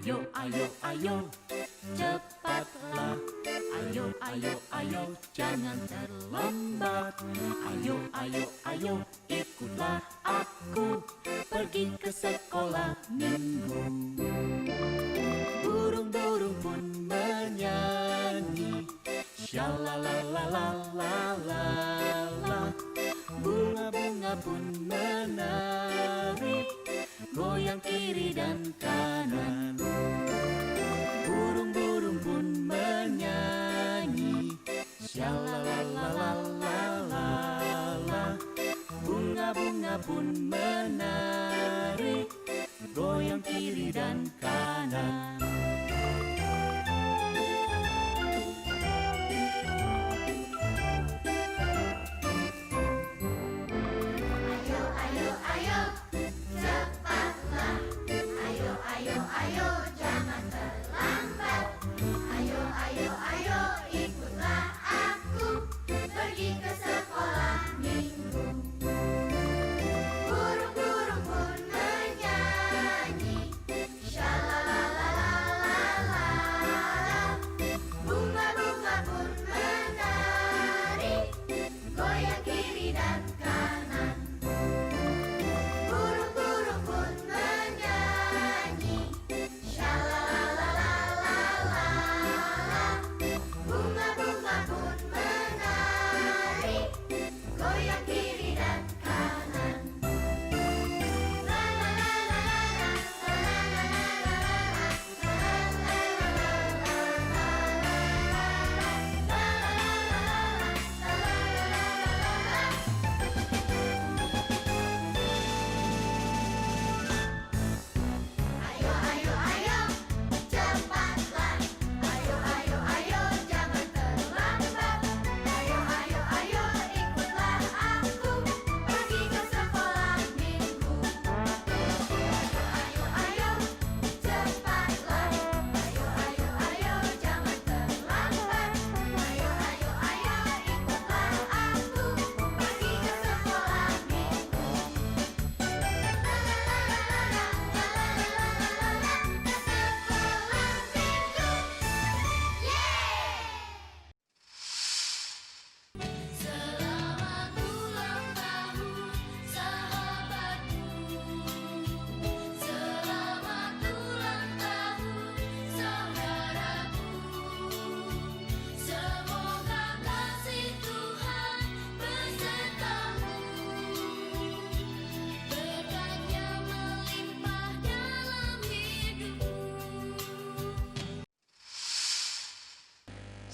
Ayo, ayo, ayo, cepatlah. Ayo, ayo, ayo, jangan terlambat. Ayo, ayo, ayo, ikutlah aku pergi ke sekolah minggu. Burung-burung pun menyanyi, shalalalalala. Bunga-bunga pun menari, goyang kiri dan kanan. Burung-burung pun menyanyi, shalalalalala. Bunga-bunga pun menari, goyang kiri dan kanan.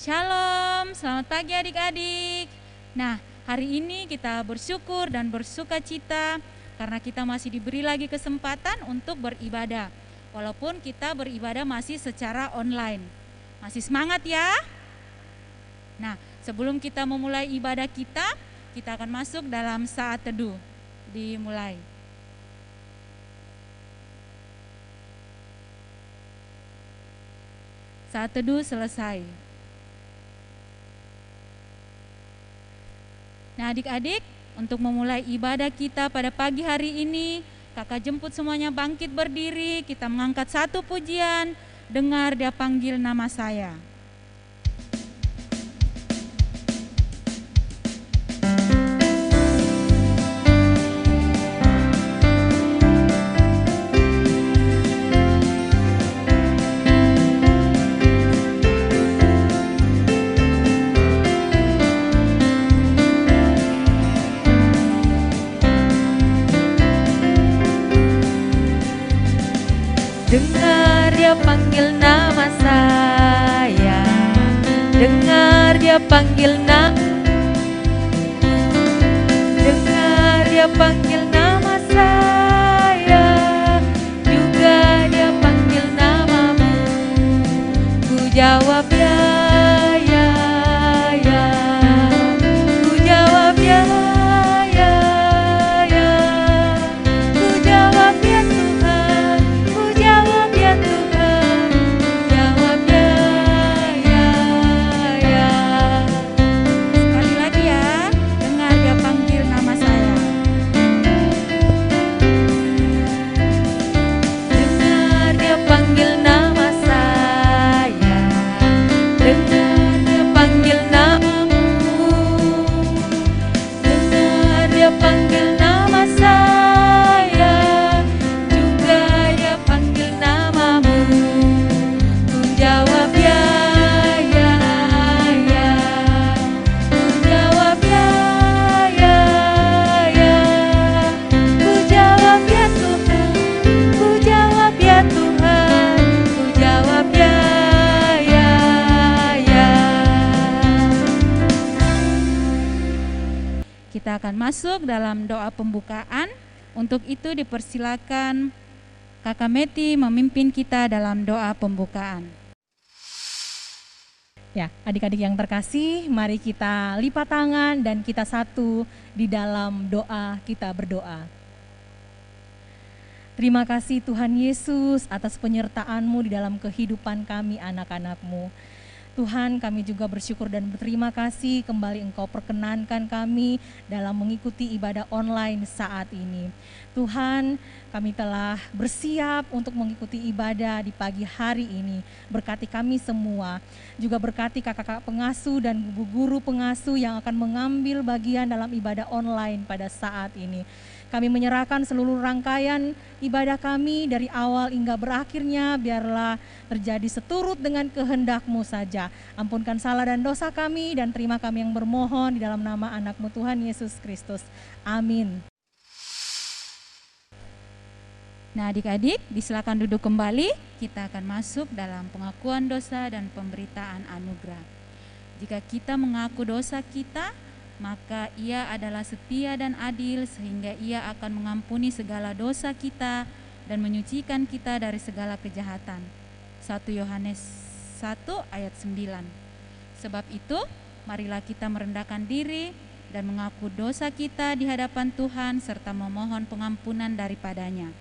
Shalom, selamat pagi adik-adik. Nah, hari ini kita bersyukur dan bersuka cita karena kita masih diberi lagi kesempatan untuk beribadah. Walaupun kita beribadah masih secara online. Masih semangat ya? Nah, sebelum kita memulai ibadah kita akan masuk dalam saat teduh. Dimulai. Saat teduh selesai. Nah adik-adik, untuk memulai ibadah kita pada pagi hari ini, kakak jemput semuanya bangkit berdiri, kita mengangkat satu pujian, dengar dia panggil nama saya. Dengar dia panggil nama saya, dengar dia panggil dengar dia panggil nama saya, juga dia panggil namamu. Ku jawab ya, ya, ya. Ku jawab ya, ya, ya. Ku jawab ya Tuhan, ku jawab ya Tuhan, jawab ya, ya, ya. kita akan masuk dalam doa pembukaan. Untuk itu dipersilakan Kakak Meti memimpin kita dalam doa pembukaan. Ya, adik-adik yang terkasih, mari kita lipat tangan dan kita satu di dalam doa, kita berdoa. Terima kasih Tuhan Yesus atas penyertaan-Mu di dalam kehidupan kami anak-anak-Mu. Tuhan, kami juga bersyukur dan berterima kasih kembali Engkau perkenankan kami dalam mengikuti ibadah online saat ini. Tuhan, kami telah bersiap untuk mengikuti ibadah di pagi hari ini. Berkati kami semua, juga berkati kakak-kakak pengasuh dan guru pengasuh yang akan mengambil bagian dalam ibadah online pada saat ini. Kami menyerahkan seluruh rangkaian ibadah kami dari awal hingga berakhirnya, biarlah terjadi seturut dengan kehendak-Mu saja. Ampunkan salah dan dosa kami dan terima kami yang bermohon di dalam nama anak-Mu Tuhan Yesus Kristus. Amin. Nah adik-adik, disilakan duduk kembali. Kita akan masuk dalam pengakuan dosa dan pemberitaan anugerah. Jika kita mengaku dosa kita, maka Ia adalah setia dan adil sehingga Ia akan mengampuni segala dosa kita dan menyucikan kita dari segala kejahatan. 1 Yohanes 1 ayat 9. Sebab itu, marilah kita merendahkan diri dan mengaku dosa kita di hadapan Tuhan serta memohon pengampunan daripadanya.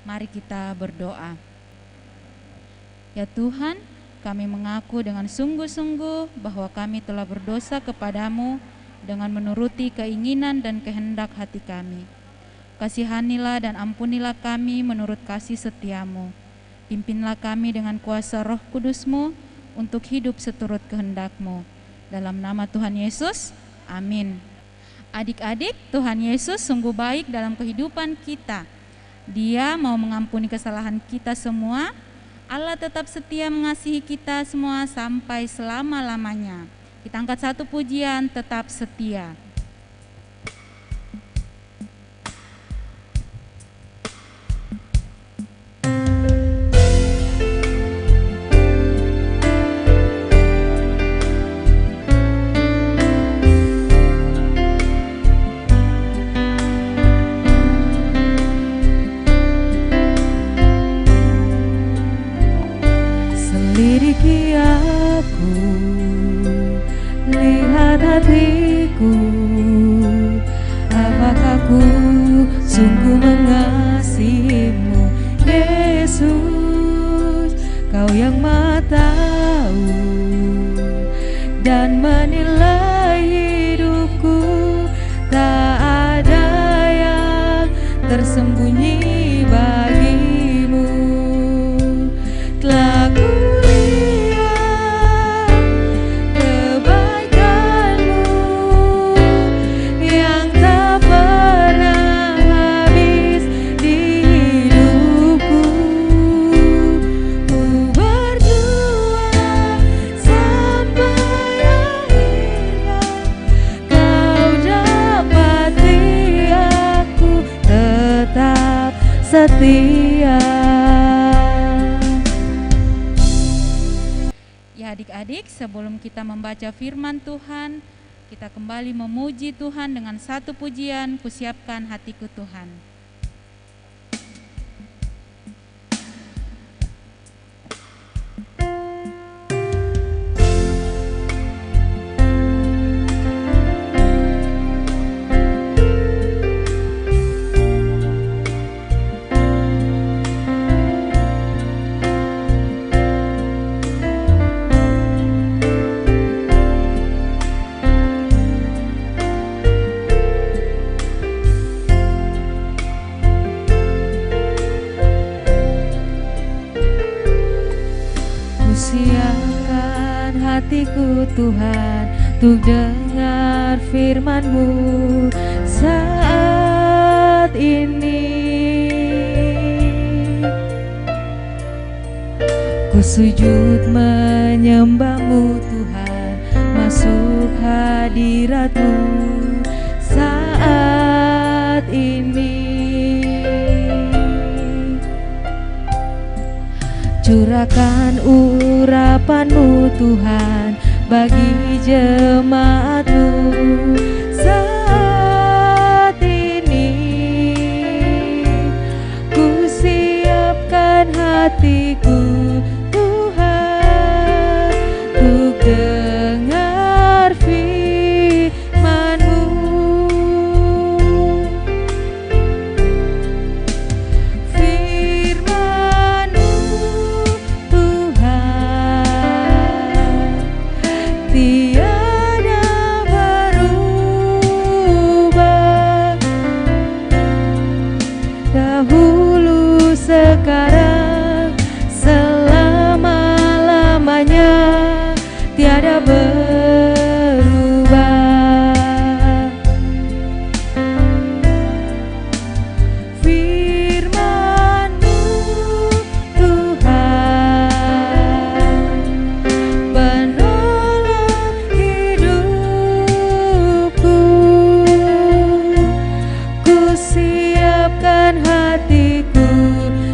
Mari kita berdoa. Ya Tuhan, kami mengaku dengan sungguh-sungguh bahwa kami telah berdosa kepadamu dengan menuruti keinginan dan kehendak hati kami. Kasihanilah dan ampunilah kami menurut kasih setiamu. Pimpinlah kami dengan kuasa Roh Kudus-Mu untuk hidup seturut kehendak-Mu. Dalam nama Tuhan Yesus, amin. Adik-adik, Tuhan Yesus sungguh baik dalam kehidupan kita. Dia mau mengampuni kesalahan kita semua. Allah tetap setia mengasihi kita semua sampai selama-lamanya. Kita angkat satu pujian, tetap setia. Selidiki aku, lihat hatiku, apakah ku sungguh mengasihimu, Yesus. Kau yang Maha tahu dan menilai hidupku, tak ada yang tersembunyi bagimu. Telah setia. Ya adik-adik, sebelum kita membaca firman Tuhan, kita kembali memuji Tuhan dengan satu pujian, Kusiapkan Hatiku Tuhan. Siapkan hatiku Tuhan untuk dengar firman-Mu saat ini. Ku sujud menyembah-Mu Tuhan, masuk hadirat-Mu saat ini. Curahkan urapan-Mu Tuhan bagi jemaat-Mu saat hatiku Tuhan, untuk dengar firman-Mu. Firman-Mu Tuhan tiada berubah, dahulu sekarang selama-lamanya tiada berubah. Firman-Mu Tuhan penolong hidupku, ku siapkan hatiku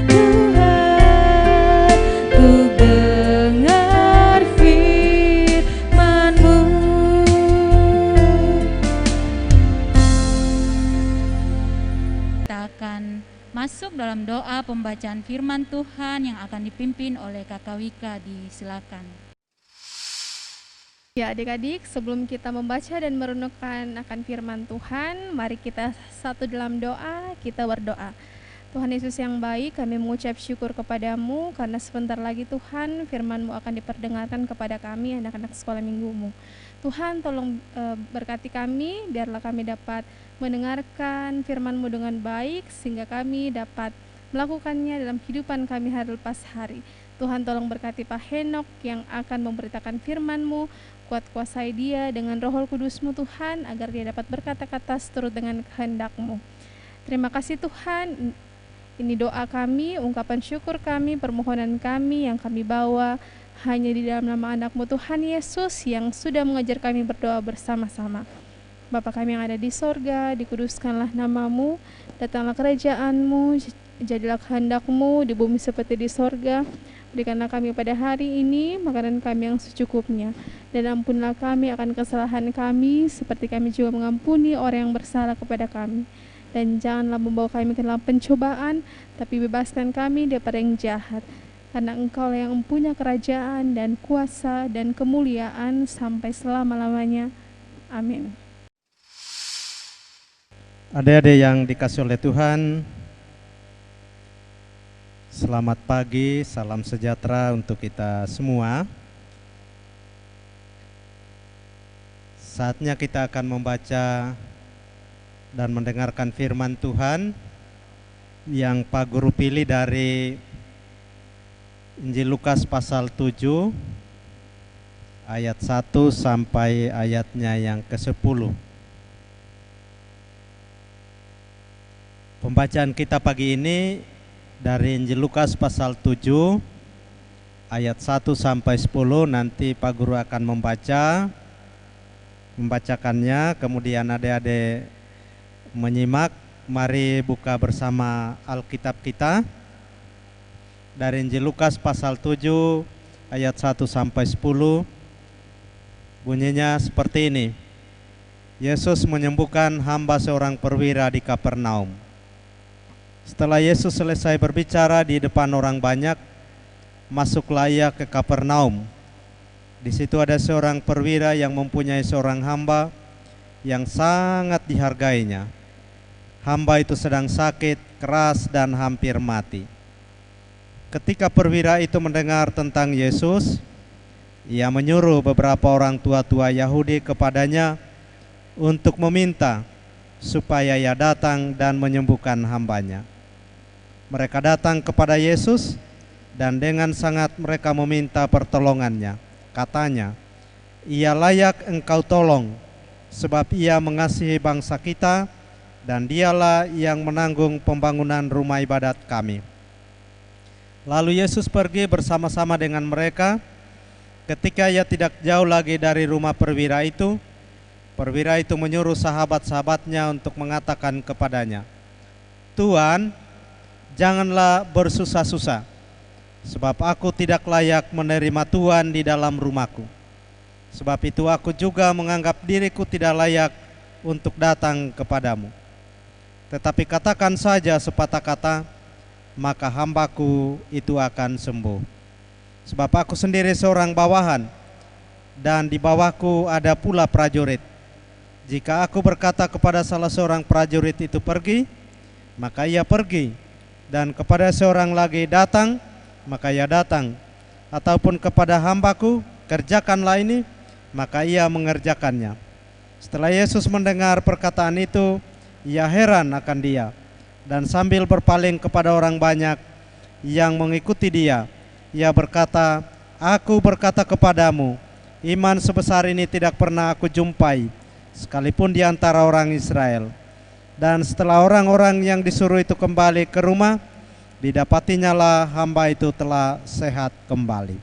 Tuhan, untuk dengar firman-Mu. Kita akan masuk dalam doa pembacaan firman Tuhan yang akan dipimpin oleh Kakak Wika. Disilakan. Ya adik-adik, sebelum kita membaca dan merenungkan akan firman Tuhan, mari kita satu dalam doa, kita berdoa. Tuhan Yesus yang baik, kami mengucap syukur kepadamu karena sebentar lagi Tuhan firman-Mu akan diperdengarkan kepada kami anak-anak sekolah minggu-Mu. Tuhan tolong berkati kami, biarlah kami dapat mendengarkan firman-Mu dengan baik sehingga kami dapat melakukannya dalam kehidupan kami hari lepas hari. Tuhan tolong berkati Pak Henok yang akan memberitakan firman-Mu, kuat kuasai dia dengan Roh Kudus-Mu Tuhan, agar dia dapat berkata-kata seturut dengan kehendak-Mu. Terima kasih Tuhan, ini doa kami, ungkapan syukur kami, permohonan kami yang kami bawa hanya di dalam nama anak-Mu Tuhan Yesus yang sudah mengajar kami berdoa bersama-sama. Bapa kami yang ada di sorga, dikuduskanlah nama-Mu, datanglah kerajaan-Mu, jadilah kehendak-Mu di bumi seperti di sorga. Berikanlah kami pada hari ini makanan kami yang secukupnya, dan ampunlah kami akan kesalahan kami seperti kami juga mengampuni orang yang bersalah kepada kami. Dan janganlah membawa kami ke dalam pencobaan, tapi bebaskan kami daripada yang jahat. Karena Engkau yang mempunyai kerajaan dan kuasa dan kemuliaan sampai selama-lamanya. Amin. Adik-adik yang dikasihi oleh Tuhan, selamat pagi, salam sejahtera untuk kita semua. Saatnya kita akan membaca dan mendengarkan firman Tuhan yang Pak Guru pilih dari Injil Lukas pasal 7 ayat 1 sampai ayatnya yang ke-10. Pembacaan kita pagi ini dari Injil Lukas pasal 7 ayat 1 sampai 10. Nanti Pak Guru akan membacakannya, kemudian adik-adik menyimak. Mari buka bersama Alkitab kita dari Injil Lukas pasal 7 ayat 1 sampai 10. Bunyinya seperti ini. Yesus menyembuhkan hamba seorang perwira di Kapernaum. Setelah Yesus selesai berbicara di depan orang banyak, masuklah ia ke Kapernaum. Di situ ada seorang perwira yang mempunyai seorang hamba yang sangat dihargainya. Hamba itu sedang sakit keras dan hampir mati. Ketika perwira itu mendengar tentang Yesus, ia menyuruh beberapa orang tua-tua Yahudi kepadanya untuk meminta supaya ia datang dan menyembuhkan hambanya. Mereka datang kepada Yesus dan dengan sangat mereka meminta pertolongannya. Katanya, ia layak engkau tolong sebab ia mengasihi bangsa kita dan dialah yang menanggung pembangunan rumah ibadat kami. Lalu Yesus pergi bersama-sama dengan mereka. Ketika ia tidak jauh lagi dari rumah perwira itu menyuruh sahabat-sahabatnya untuk mengatakan kepadanya, Tuhan, janganlah bersusah-susah, sebab aku tidak layak menerima Tuhan di dalam rumahku. Sebab itu aku juga menganggap diriku tidak layak untuk datang kepadamu. Tetapi katakan saja sepatah kata, maka hambaku itu akan sembuh. Sebab aku sendiri seorang bawahan, dan di bawahku ada pula prajurit. Jika aku berkata kepada salah seorang prajurit itu pergi, maka ia pergi, dan kepada seorang lagi datang, maka ia datang. Ataupun kepada hambaku, kerjakanlah ini, maka ia mengerjakannya. Setelah Yesus mendengar perkataan itu, ia heran akan dia, dan sambil berpaling kepada orang banyak yang mengikuti dia, ia berkata, aku berkata kepadamu, iman sebesar ini tidak pernah aku jumpai, sekalipun di antara orang Israel. Dan setelah orang-orang yang disuruh itu kembali ke rumah, didapatinya lah hamba itu telah sehat kembali.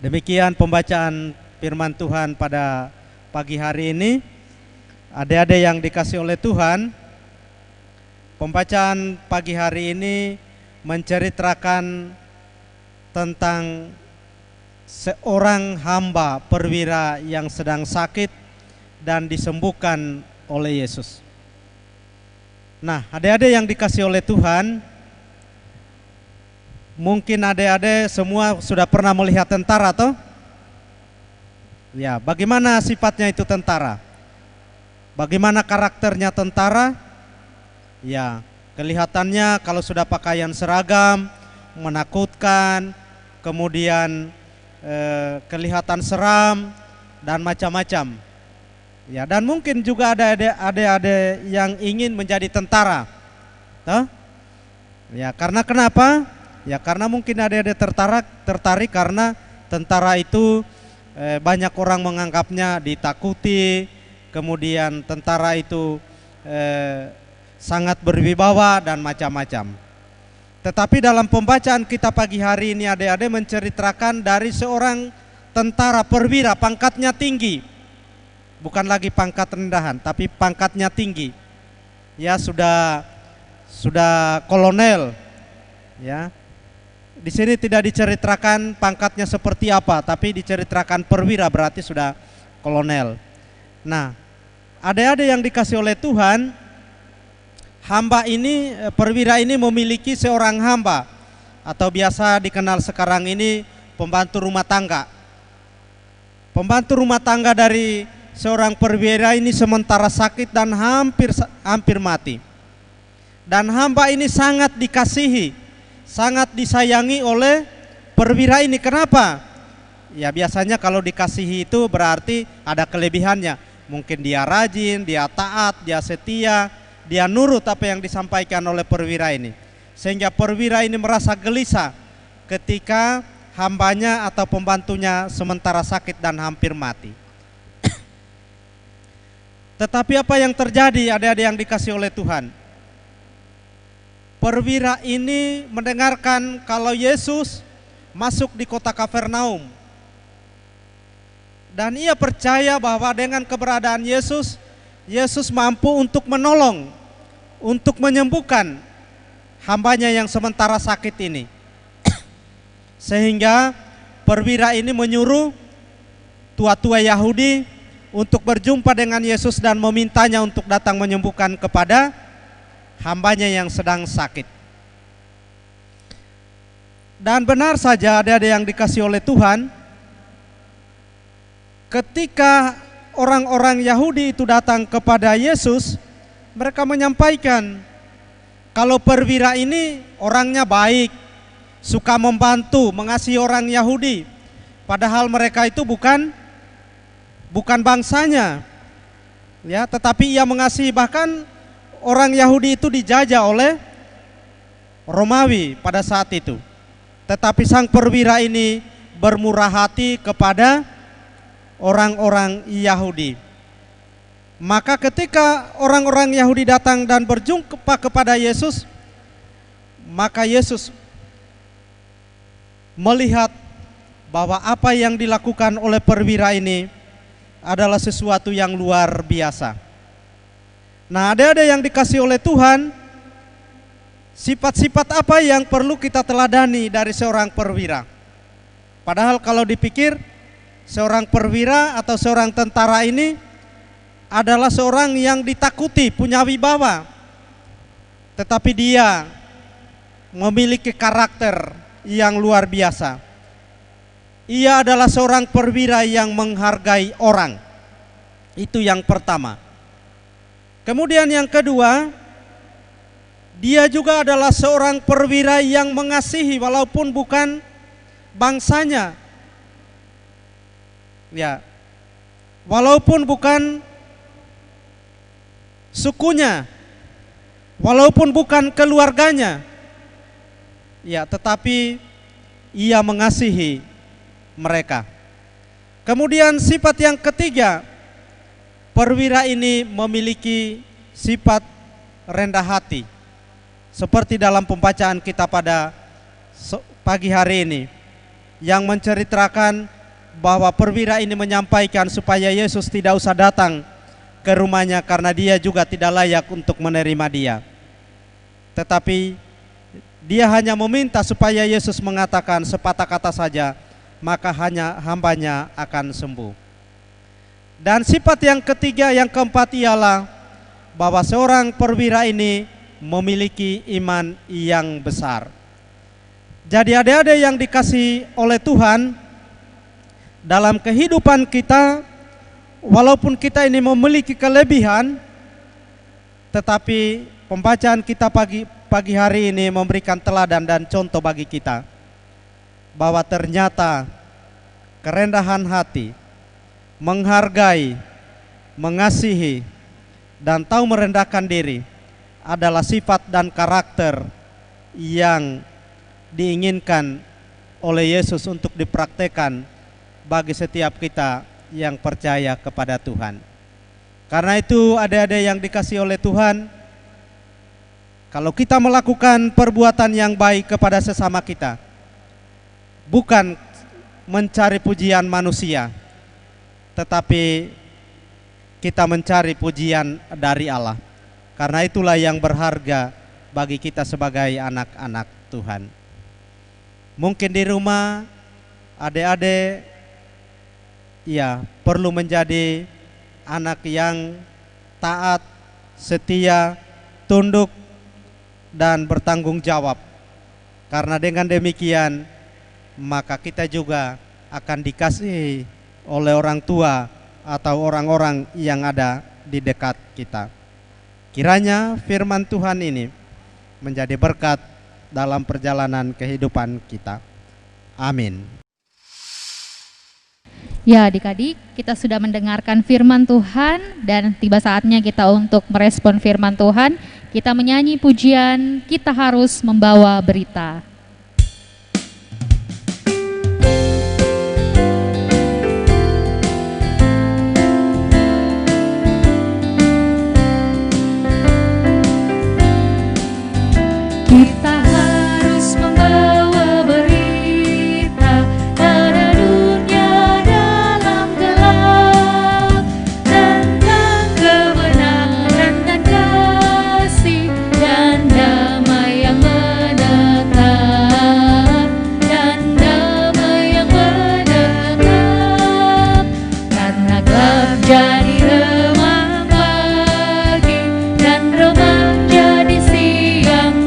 Demikian pembacaan firman Tuhan pada pagi hari ini. Adik-adik yang dikasih oleh Tuhan, pembacaan pagi hari ini menceritakan tentang seorang hamba perwira yang sedang sakit dan disembuhkan oleh Yesus. Nah, adik-adik yang dikasih oleh Tuhan, mungkin adik-adik semua sudah pernah melihat tentara toh? Ya, bagaimana sifatnya itu tentara? Bagaimana karakternya tentara? Ya, kelihatannya kalau sudah pakaian seragam menakutkan, kemudian kelihatan seram dan macam-macam. Ya, dan mungkin juga ada adik-adik yang ingin menjadi tentara. Toh? Ya, karena kenapa? Ya, karena mungkin adik-adik tertarik karena tentara itu banyak orang menganggapnya ditakuti, kemudian tentara itu sangat berwibawa dan macam-macam. Tetapi dalam pembacaan kita pagi hari ini adik-adik menceritakan dari seorang tentara perwira, pangkatnya tinggi. Bukan lagi pangkat rendahan, tapi pangkatnya tinggi. Ya, sudah kolonel. Ya. Di sini tidak diceritakan pangkatnya seperti apa, tapi diceritakan perwira, berarti sudah kolonel. Nah, adik-adik yang dikasih oleh Tuhan, hamba ini, perwira ini memiliki seorang hamba, atau biasa dikenal sekarang ini pembantu rumah tangga. Pembantu rumah tangga dari seorang perwira ini sementara sakit dan hampir mati. Dan hamba ini sangat dikasihi, sangat disayangi oleh perwira ini. Kenapa? Ya, biasanya kalau dikasihi itu berarti ada kelebihannya. Mungkin dia rajin, dia taat, dia setia, dia nurut apa yang disampaikan oleh perwira ini. Sehingga perwira ini merasa gelisah ketika hambanya atau pembantunya sementara sakit dan hampir mati. Tetapi apa yang terjadi adik-adik yang dikasih oleh Tuhan? Perwira ini mendengarkan kalau Yesus masuk di kota Kapernaum. Dan ia percaya bahwa dengan keberadaan Yesus, Yesus mampu untuk menolong, untuk menyembuhkan hambanya yang sementara sakit ini. Sehingga perwira ini menyuruh tua-tua Yahudi untuk berjumpa dengan Yesus dan memintanya untuk datang menyembuhkan kepada hambanya yang sedang sakit. Dan benar saja adik-adik yang dikasih oleh Tuhan, ketika orang-orang Yahudi itu datang kepada Yesus, mereka menyampaikan kalau perwira ini orangnya baik, suka membantu, mengasihi orang Yahudi, padahal mereka itu bukan bangsanya, ya, tetapi ia mengasihi. Bahkan orang Yahudi itu dijajah oleh Romawi pada saat itu. Tetapi sang perwira ini bermurah hati kepada orang-orang Yahudi. Maka ketika orang-orang Yahudi datang dan berjumpa kepada Yesus, maka Yesus melihat bahwa apa yang dilakukan oleh perwira ini adalah sesuatu yang luar biasa. Nah, ada yang dikasih oleh Tuhan, sifat-sifat apa yang perlu kita teladani dari seorang perwira? Padahal kalau dipikir, seorang perwira atau seorang tentara ini adalah seorang yang ditakuti, punya wibawa. Tetapi dia memiliki karakter yang luar biasa. Ia adalah seorang perwira yang menghargai orang. Itu yang pertama. Kemudian yang kedua, dia juga adalah seorang perwira yang mengasihi walaupun bukan bangsanya. Ya. Walaupun bukan sukunya, walaupun bukan keluarganya. Ya, tetapi ia mengasihi mereka. Kemudian sifat yang ketiga, perwira ini memiliki sifat rendah hati. Seperti dalam pembacaan kita pada pagi hari ini, yang menceritakan bahwa perwira ini menyampaikan supaya Yesus tidak usah datang ke rumahnya karena dia juga tidak layak untuk menerima dia. Tetapi dia hanya meminta supaya Yesus mengatakan sepatah kata saja, maka hanya hambanya akan sembuh. Dan sifat yang ketiga, yang keempat ialah bahwa seorang perwira ini memiliki iman yang besar. Jadi adik-adik yang dikasihi oleh Tuhan, dalam kehidupan kita, walaupun kita ini memiliki kelebihan, tetapi pembacaan kita pagi hari ini memberikan teladan dan contoh bagi kita bahwa ternyata kerendahan hati, menghargai, mengasihi, dan tahu merendahkan diri adalah sifat dan karakter yang diinginkan oleh Yesus untuk dipraktekkan bagi setiap kita yang percaya kepada Tuhan. Karena itu adik-adik yang dikasihi oleh Tuhan, kalau kita melakukan perbuatan yang baik kepada sesama kita, bukan mencari pujian manusia, tetapi kita mencari pujian dari Allah. Karena itulah yang berharga bagi kita sebagai anak-anak Tuhan. Mungkin di rumah adik-adik ya perlu menjadi anak yang taat, setia, tunduk, dan bertanggung jawab. Karena dengan demikian maka kita juga akan dikasihi oleh orang tua atau orang-orang yang ada di dekat kita. Kiranya firman Tuhan ini menjadi berkat dalam perjalanan kehidupan kita. Amin. Ya adik-adik, kita sudah mendengarkan firman Tuhan dan tiba saatnya kita untuk merespon firman Tuhan. Kita menyanyi pujian, kita harus membawa berita. Kita harus membawa berita pada dunia dalam gelap, tentang kebenaran dan kasih dan damai yang menetap, dan damai yang menetap. Karena gelap jadi remang pagi dan remang jadi siang.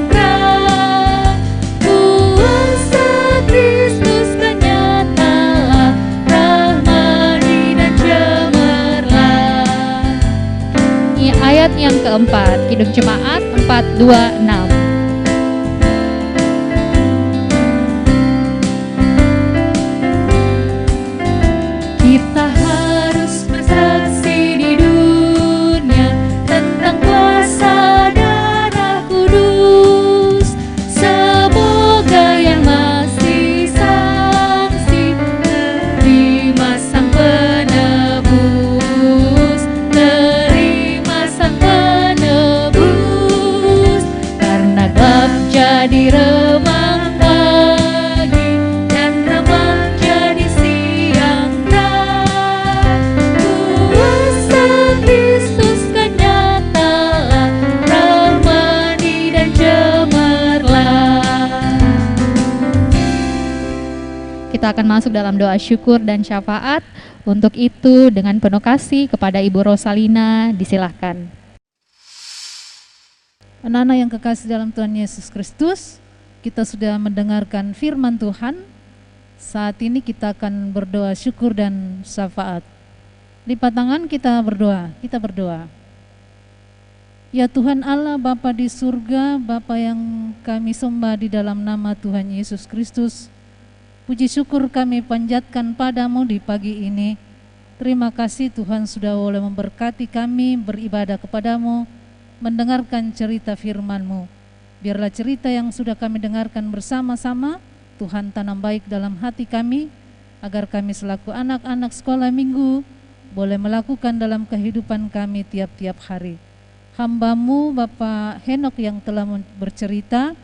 Ayat yang keempat, Kidung Jemaat 426. Kita harus bersaksi di dunia tentang kuasa darah kudus. Semoga yang masih saksi terima sang penebus, terima sang penebus. Karena gelap jadi remang pagi dan remang jadi siang terang. Kuasa Kristus kan nyatalah, rahmani dan cemerlang. Kita akan masuk dalam doa syukur dan syafaat. Untuk itu dengan penuh kasih kepada Ibu Rosalina, disilahkan. Anak-anak yang kekasih dalam Tuhan Yesus Kristus, kita sudah mendengarkan firman Tuhan. Saat ini kita akan berdoa syukur dan syafaat. Lipat tangan, kita berdoa. Ya Tuhan Allah, Bapa di surga, Bapa yang kami sembah di dalam nama Tuhan Yesus Kristus, puji syukur kami panjatkan padamu di pagi ini. Terima kasih Tuhan sudah boleh memberkati kami beribadah kepadamu, mendengarkan cerita firman-Mu. Biarlah cerita yang sudah kami dengarkan bersama-sama, Tuhan tanam baik dalam hati kami, agar kami selaku anak-anak sekolah minggu boleh melakukan dalam kehidupan kami tiap-tiap hari. Hamba-Mu Bapak Henok yang telah bercerita,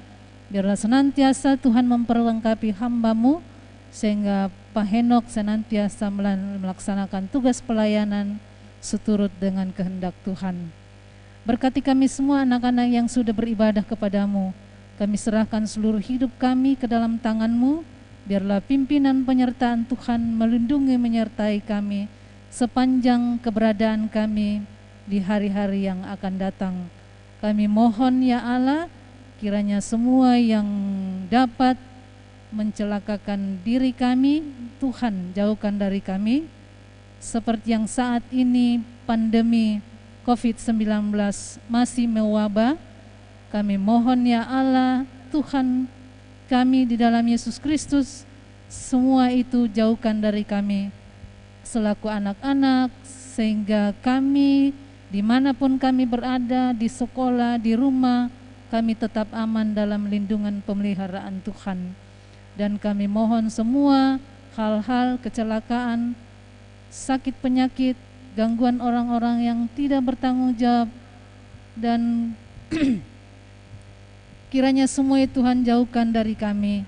biarlah senantiasa Tuhan memperlengkapi hamba-Mu, sehingga Pak Henok senantiasa melaksanakan tugas pelayanan seturut dengan kehendak Tuhan. Berkati kami semua anak-anak yang sudah beribadah kepadamu. Kami serahkan seluruh hidup kami ke dalam tangan-Mu. Biarlah pimpinan penyertaan Tuhan melindungi menyertai kami sepanjang keberadaan kami di hari-hari yang akan datang. Kami mohon ya Allah, kiranya semua yang dapat mencelakakan diri kami, Tuhan jauhkan dari kami. Seperti yang saat ini pandemi COVID-19 masih mewabah, kami mohon ya Allah, Tuhan kami di dalam Yesus Kristus, semua itu jauhkan dari kami selaku anak-anak, sehingga kami dimanapun kami berada, di sekolah, di rumah, kami tetap aman dalam lindungan pemeliharaan Tuhan. Dan kami mohon semua hal-hal kecelakaan, sakit penyakit, gangguan orang-orang yang tidak bertanggung jawab, dan kiranya semua itu Tuhan jauhkan dari kami.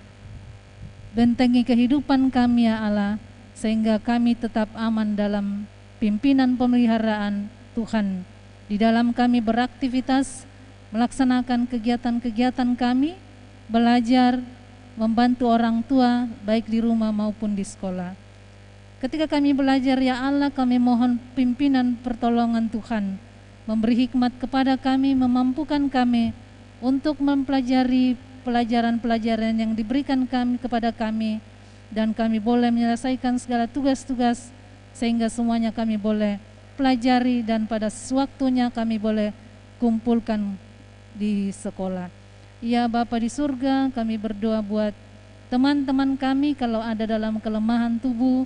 Bentengi kehidupan kami ya Allah, sehingga kami tetap aman dalam pimpinan pemeliharaan Tuhan. Di dalam kami beraktivitas, melaksanakan kegiatan-kegiatan kami, belajar, membantu orang tua baik di rumah maupun di sekolah. Ketika kami belajar ya Allah, kami mohon pimpinan pertolongan Tuhan, memberi hikmat kepada kami, memampukan kami untuk mempelajari pelajaran-pelajaran yang diberikan kami kepada kami, dan kami boleh menyelesaikan segala tugas-tugas sehingga semuanya kami boleh pelajari, dan pada sewaktunya kami boleh kumpulkan di sekolah. Ya Bapa di surga, kami berdoa buat teman-teman kami kalau ada dalam kelemahan tubuh,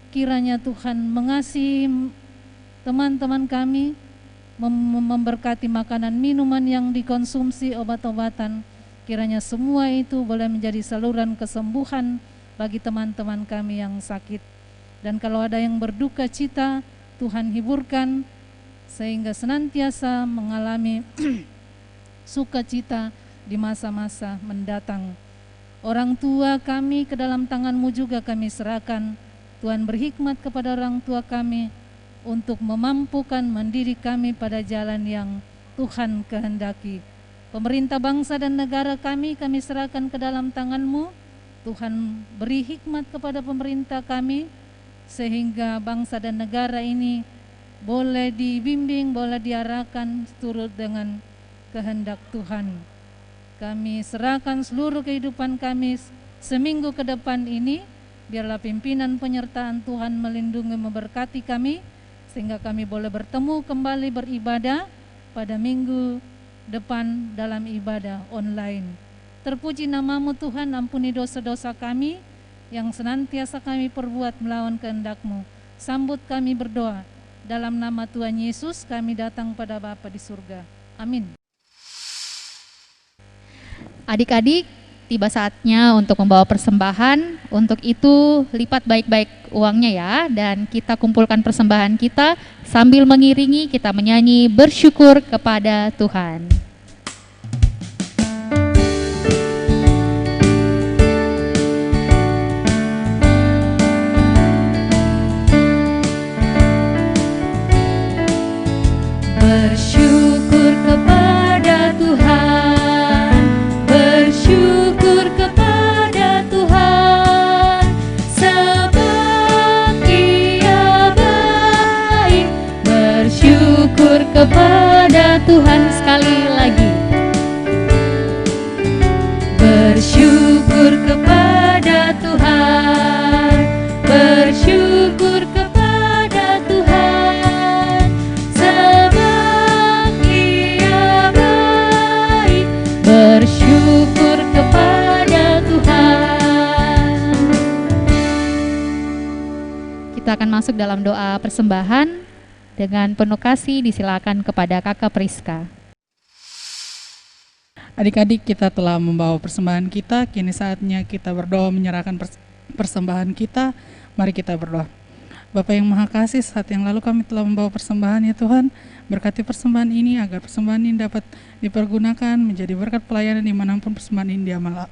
kiranya Tuhan mengasihi teman-teman kami, memberkati makanan minuman yang dikonsumsi, obat-obatan, kiranya semua itu boleh menjadi saluran kesembuhan bagi teman-teman kami yang sakit. Dan kalau ada yang berduka cita, Tuhan hiburkan sehingga senantiasa mengalami sukacita di masa-masa mendatang. Orang tua kami ke dalam tangan-Mu juga kami serahkan. Tuhan berhikmat kepada orang tua kami untuk memampukan mendidik kami pada jalan yang Tuhan kehendaki. Pemerintah bangsa dan negara kami serahkan ke dalam tangan-Mu. Tuhan beri hikmat kepada pemerintah kami, sehingga bangsa dan negara ini boleh dibimbing, boleh diarahkan turut dengan kehendak Tuhan. Kami serahkan seluruh kehidupan kami seminggu ke depan ini, biarlah pimpinan penyertaan Tuhan melindungi, memberkati kami, sehingga kami boleh bertemu kembali beribadah pada minggu depan dalam ibadah online. Terpuji nama-Mu Tuhan, ampuni dosa-dosa kami yang senantiasa kami perbuat melawan kehendak-Mu. Sambut kami berdoa, dalam nama Tuhan Yesus kami datang pada Bapa di surga. Amin. Adik-adik, tiba saatnya untuk membawa persembahan. Untuk itu lipat baik-baik uangnya ya, dan kita kumpulkan persembahan kita sambil mengiringi kita menyanyi bersyukur kepada Tuhan. Bersyukur kepada Tuhan, bersyukur kepada Tuhan, sebab Ia baik. Bersyukur kepada Tuhan, sekali lagi. Kita akan masuk dalam doa persembahan. Dengan penuh kasih disilakan kepada Kakak Priska. Adik-adik, kita telah membawa persembahan kita, kini saatnya kita berdoa menyerahkan persembahan kita. Mari kita berdoa. Bapa yang Maha Kasih, saat yang lalu kami telah membawa persembahan ya Tuhan. Berkati persembahan ini agar persembahan ini dapat dipergunakan menjadi berkat pelayanan dimanapun persembahan ini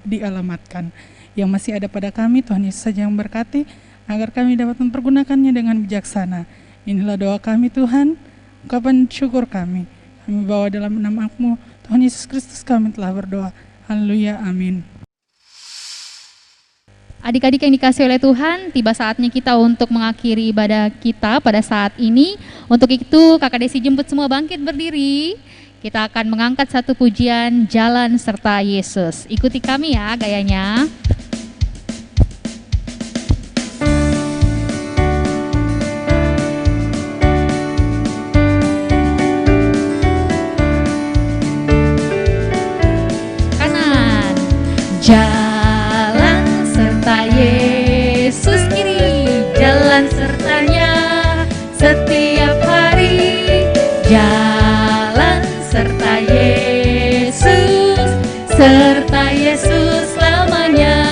dialamatkan. Yang masih ada pada kami, Tuhan Yesus saja yang berkati, agar kami dapat mempergunakannya dengan bijaksana. Inilah doa kami Tuhan, ungkapan syukur kami. Kami bawa dalam nama-Mu, Tuhan Yesus Kristus kami telah berdoa. Haleluya, amin. Adik-adik yang dikasihi oleh Tuhan, tiba saatnya kita untuk mengakhiri ibadah kita pada saat ini. Untuk itu, Kakak Desi jemput semua bangkit berdiri. Kita akan mengangkat satu pujian, Jalan Serta Yesus. Ikuti kami ya gayanya. Kanan. Jalan serta Yesus, kiri. Jalan sertanya setiap hari. Jalan serta Yesus, serta Yesus selamanya.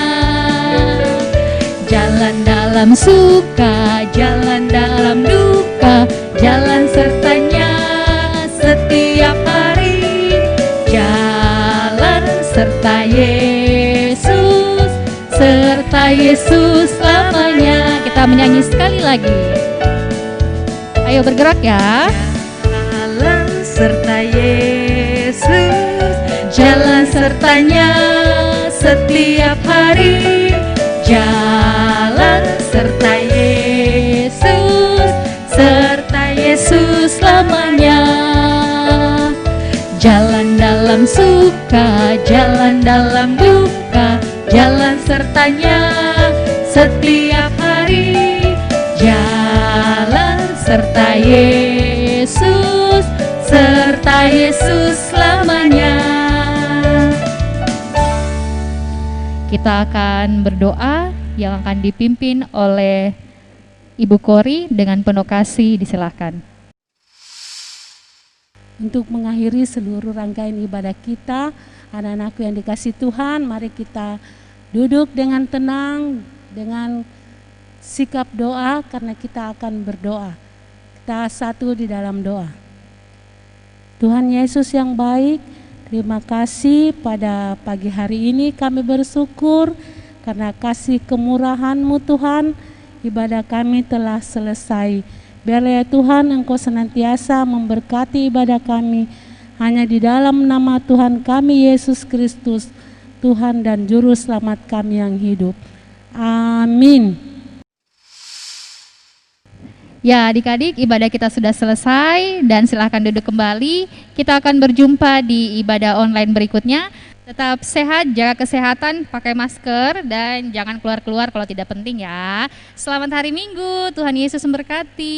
Jalan dalam suka, jalan dalam duka, jalan sertanya setiap hari. Jalan serta Yesus, serta Yesus selamanya. Kita menyanyi sekali lagi. Ayo bergerak ya. Jalan serta Yesus, jalan sertanya setiap hari. Jalan serta Yesus, serta Yesus selamanya. Jalan dalam suka, jalan dalam duka, jalan sertanya setiap hari. Jalan serta Yesus, serta Yesus selamanya. Kita akan berdoa yang akan dipimpin oleh Ibu Kori dengan penuh kasih, disilakan. Untuk mengakhiri seluruh rangkaian ibadah kita, anak-anakku yang dikasih Tuhan, mari kita duduk dengan tenang, dengan sikap doa, karena kita akan berdoa. Kita satu di dalam doa. Tuhan Yesus yang baik, terima kasih pada pagi hari ini kami bersyukur karena kasih kemurahan-Mu Tuhan, ibadah kami telah selesai. Biarlah ya Tuhan Engkau senantiasa memberkati ibadah kami, hanya di dalam nama Tuhan kami Yesus Kristus, Tuhan dan Juru Selamat kami yang hidup. Amin. Ya adik-adik, ibadah kita sudah selesai dan silahkan duduk kembali. Kita akan berjumpa di ibadah online berikutnya. Tetap sehat, jaga kesehatan, pakai masker, dan jangan keluar-keluar kalau tidak penting ya. Selamat hari Minggu, Tuhan Yesus memberkati.